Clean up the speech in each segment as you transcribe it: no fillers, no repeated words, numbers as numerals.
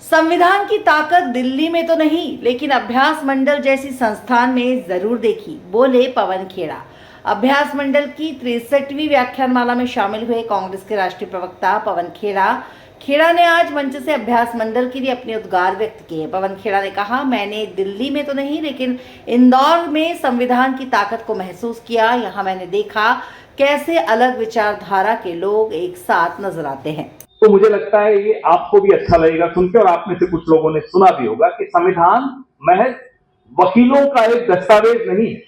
संविधान की ताकत दिल्ली में तो नहीं, लेकिन अभ्यास मंडल जैसी संस्थान में जरूर देखी, बोले पवन खेड़ा। अभ्यास मंडल की 63वीं व्याख्यानमाला में शामिल हुए कांग्रेस के राष्ट्रीय प्रवक्ता पवन खेड़ा ने आज मंच से अभ्यास मंडल के लिए अपने उद्गार व्यक्त किए। पवन खेड़ा ने कहा, मैंने दिल्ली में तो नहीं लेकिन इंदौर में संविधान की ताकत को महसूस किया। यहाँ मैंने देखा कैसे अलग विचारधारा के लोग एक साथ नजर आते हैं। तो मुझे लगता है ये आपको भी अच्छा लगेगा सुनकर, और आप में से कुछ लोगों ने सुना भी होगा कि संविधान महज वकीलों का एक दस्तावेज नहीं है,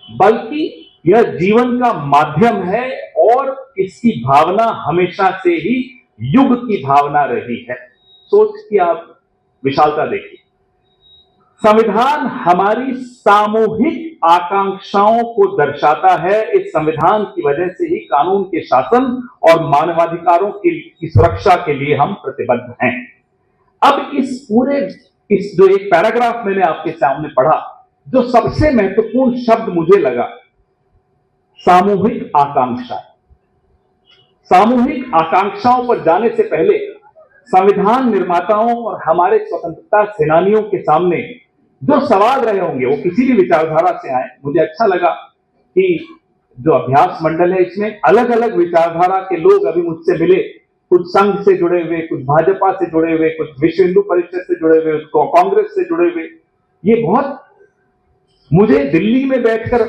बल्कि यह जीवन का माध्यम है और इसकी भावना हमेशा से ही युग की भावना रही है। सोच की आप विशालता देखिए। संविधान हमारी सामूहिक आकांक्षाओं को दर्शाता है। इस संविधान की वजह से ही कानून के शासन और मानवाधिकारों की सुरक्षा के लिए हम प्रतिबद्ध हैं। अब इस जो एक पैराग्राफ मैंने आपके सामने पढ़ा, जो सबसे महत्वपूर्ण शब्द मुझे लगा, सामूहिक आकांक्षा। सामूहिक आकांक्षाओं पर जाने से पहले संविधान निर्माताओं और हमारे स्वतंत्रता सेनानियों के सामने जो सवाल रहे होंगे, वो किसी भी विचारधारा से आए। मुझे अच्छा लगा कि जो अभ्यास मंडल है, इसमें अलग अलग विचारधारा के लोग अभी मुझसे मिले। कुछ संघ से जुड़े हुए, कुछ भाजपा से जुड़े हुए, कुछ विश्व हिंदू परिषद से जुड़े हुए, कांग्रेस से जुड़े हुए। ये बहुत, मुझे दिल्ली में बैठकर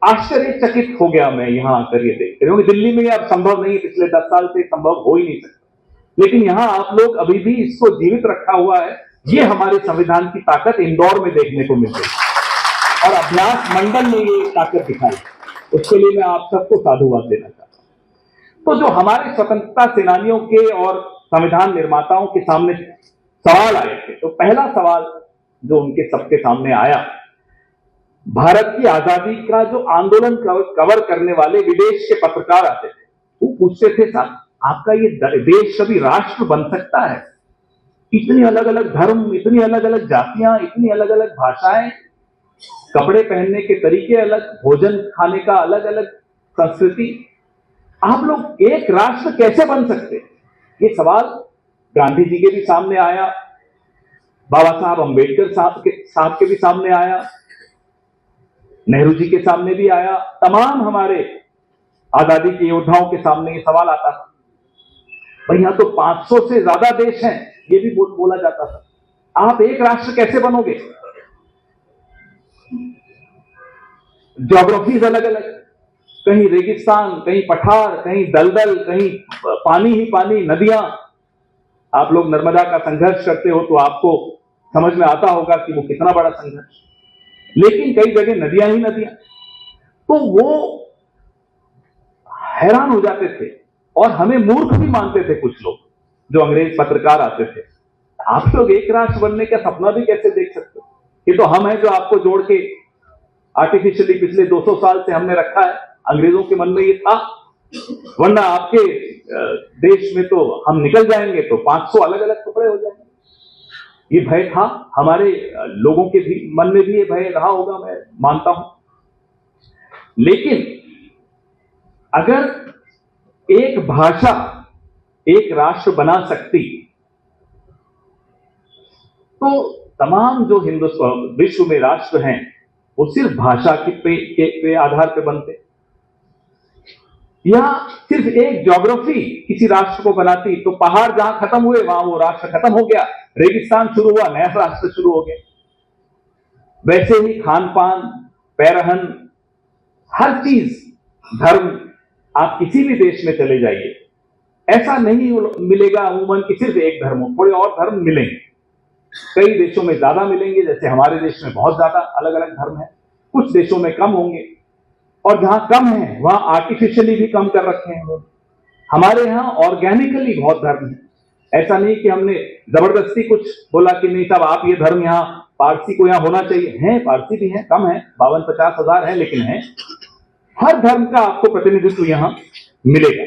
आश्चर्यचकित हो गया मैं यहाँ आकर ये देख, क्योंकि दिल्ली में अब संभव नहीं, पिछले 10 साल से संभव हो ही नहीं सकता, लेकिन यहाँ आप लोग अभी भी इसको जीवित रखा हुआ है। ये हमारे संविधान की ताकत इंदौर में देखने को मिल रही और अभ्यास मंडल ने ये ताकत दिखाई, उसके लिए मैं आप सबको साधुवाद देना चाहता हूं। तो जो हमारे स्वतंत्रता सेनानियों के और संविधान निर्माताओं के सामने सवाल आए थे, तो पहला सवाल जो उनके सबके सामने आया, भारत की आजादी का जो आंदोलन कवर करने वाले विदेश के पत्रकार आते थे, वो पूछते थे, साहब आपका ये देश कभी राष्ट्र बन सकता है? इतनी अलग अलग धर्म, इतनी अलग अलग जातियां, इतनी अलग अलग भाषाएं, कपड़े पहनने के तरीके अलग, भोजन खाने का अलग अलग संस्कृति, आप लोग एक राष्ट्र कैसे बन सकते? ये सवाल गांधी जी के भी सामने आया, बाबा साहब अम्बेडकर साहब के भी सामने आया, नेहरू जी के सामने भी आया, तमाम हमारे आजादी के योद्धाओं के सामने ये सवाल आता था। भाई यहां तो 500 से ज्यादा देश हैं, ये भी बोला जाता था, आप एक राष्ट्र कैसे बनोगे? ज्योग्राफीज अलग अलग, कहीं रेगिस्तान, कहीं पठार, कहीं दलदल, कहीं पानी ही पानी, नदियां। आप लोग नर्मदा का संघर्ष करते हो तो आपको समझ में आता होगा कि वो कितना बड़ा संघर्ष, लेकिन कई जगह नदियां ही नदियां। तो वो हैरान हो जाते थे और हमें मूर्ख भी मानते थे कुछ लोग, जो अंग्रेज पत्रकार आते थे। आप लोग एक राष्ट्र बनने का सपना भी कैसे देख सकते हो? ये तो हम हैं जो आपको जोड़ के आर्टिफिशियली पिछले 200 साल से हमने रखा है। अंग्रेजों के मन में ये था, वरना आपके देश में तो हम निकल जाएंगे तो 500 अलग अलग टुकड़े हो जाएंगे। ये भय था, हमारे लोगों के भी मन में भी ये भय रहा होगा, मैं मानता हूं। लेकिन अगर एक भाषा एक राष्ट्र बना सकती, तो तमाम जो विश्व में राष्ट्र हैं, वो सिर्फ भाषा के आधार पर बनते, या सिर्फ एक ज्योग्राफी किसी राष्ट्र को बनाती, तो पहाड़ जहां खत्म हुए वहां वो राष्ट्र खत्म हो गया, रेगिस्तान शुरू हुआ, नया राष्ट्र शुरू हो गया। वैसे ही खान पान, पैरहन, हर चीज, धर्म, आप किसी भी देश में चले जाइए, ऐसा नहीं मिलेगा अमूमन कि सिर्फ एक धर्म हो, थोड़े और धर्म मिलेंगे। कई देशों में ज्यादा मिलेंगे, जैसे हमारे देश में बहुत ज्यादा अलग अलग धर्म है, कुछ देशों में कम होंगे, और जहां कम है वहां आर्टिफिशियली भी कम कर रखे हैं लोग। हमारे यहाँ ऑर्गेनिकली बहुत धर्म है, ऐसा नहीं कि हमने जबरदस्ती कुछ बोला कि नहीं साहब आप ये धर्म यहाँ पारसी को यहाँ होना चाहिए। हैं, पारसी भी हैं, कम है, 52-50 हजार है, लेकिन है। हर धर्म का आपको प्रतिनिधित्व यहाँ मिलेगा।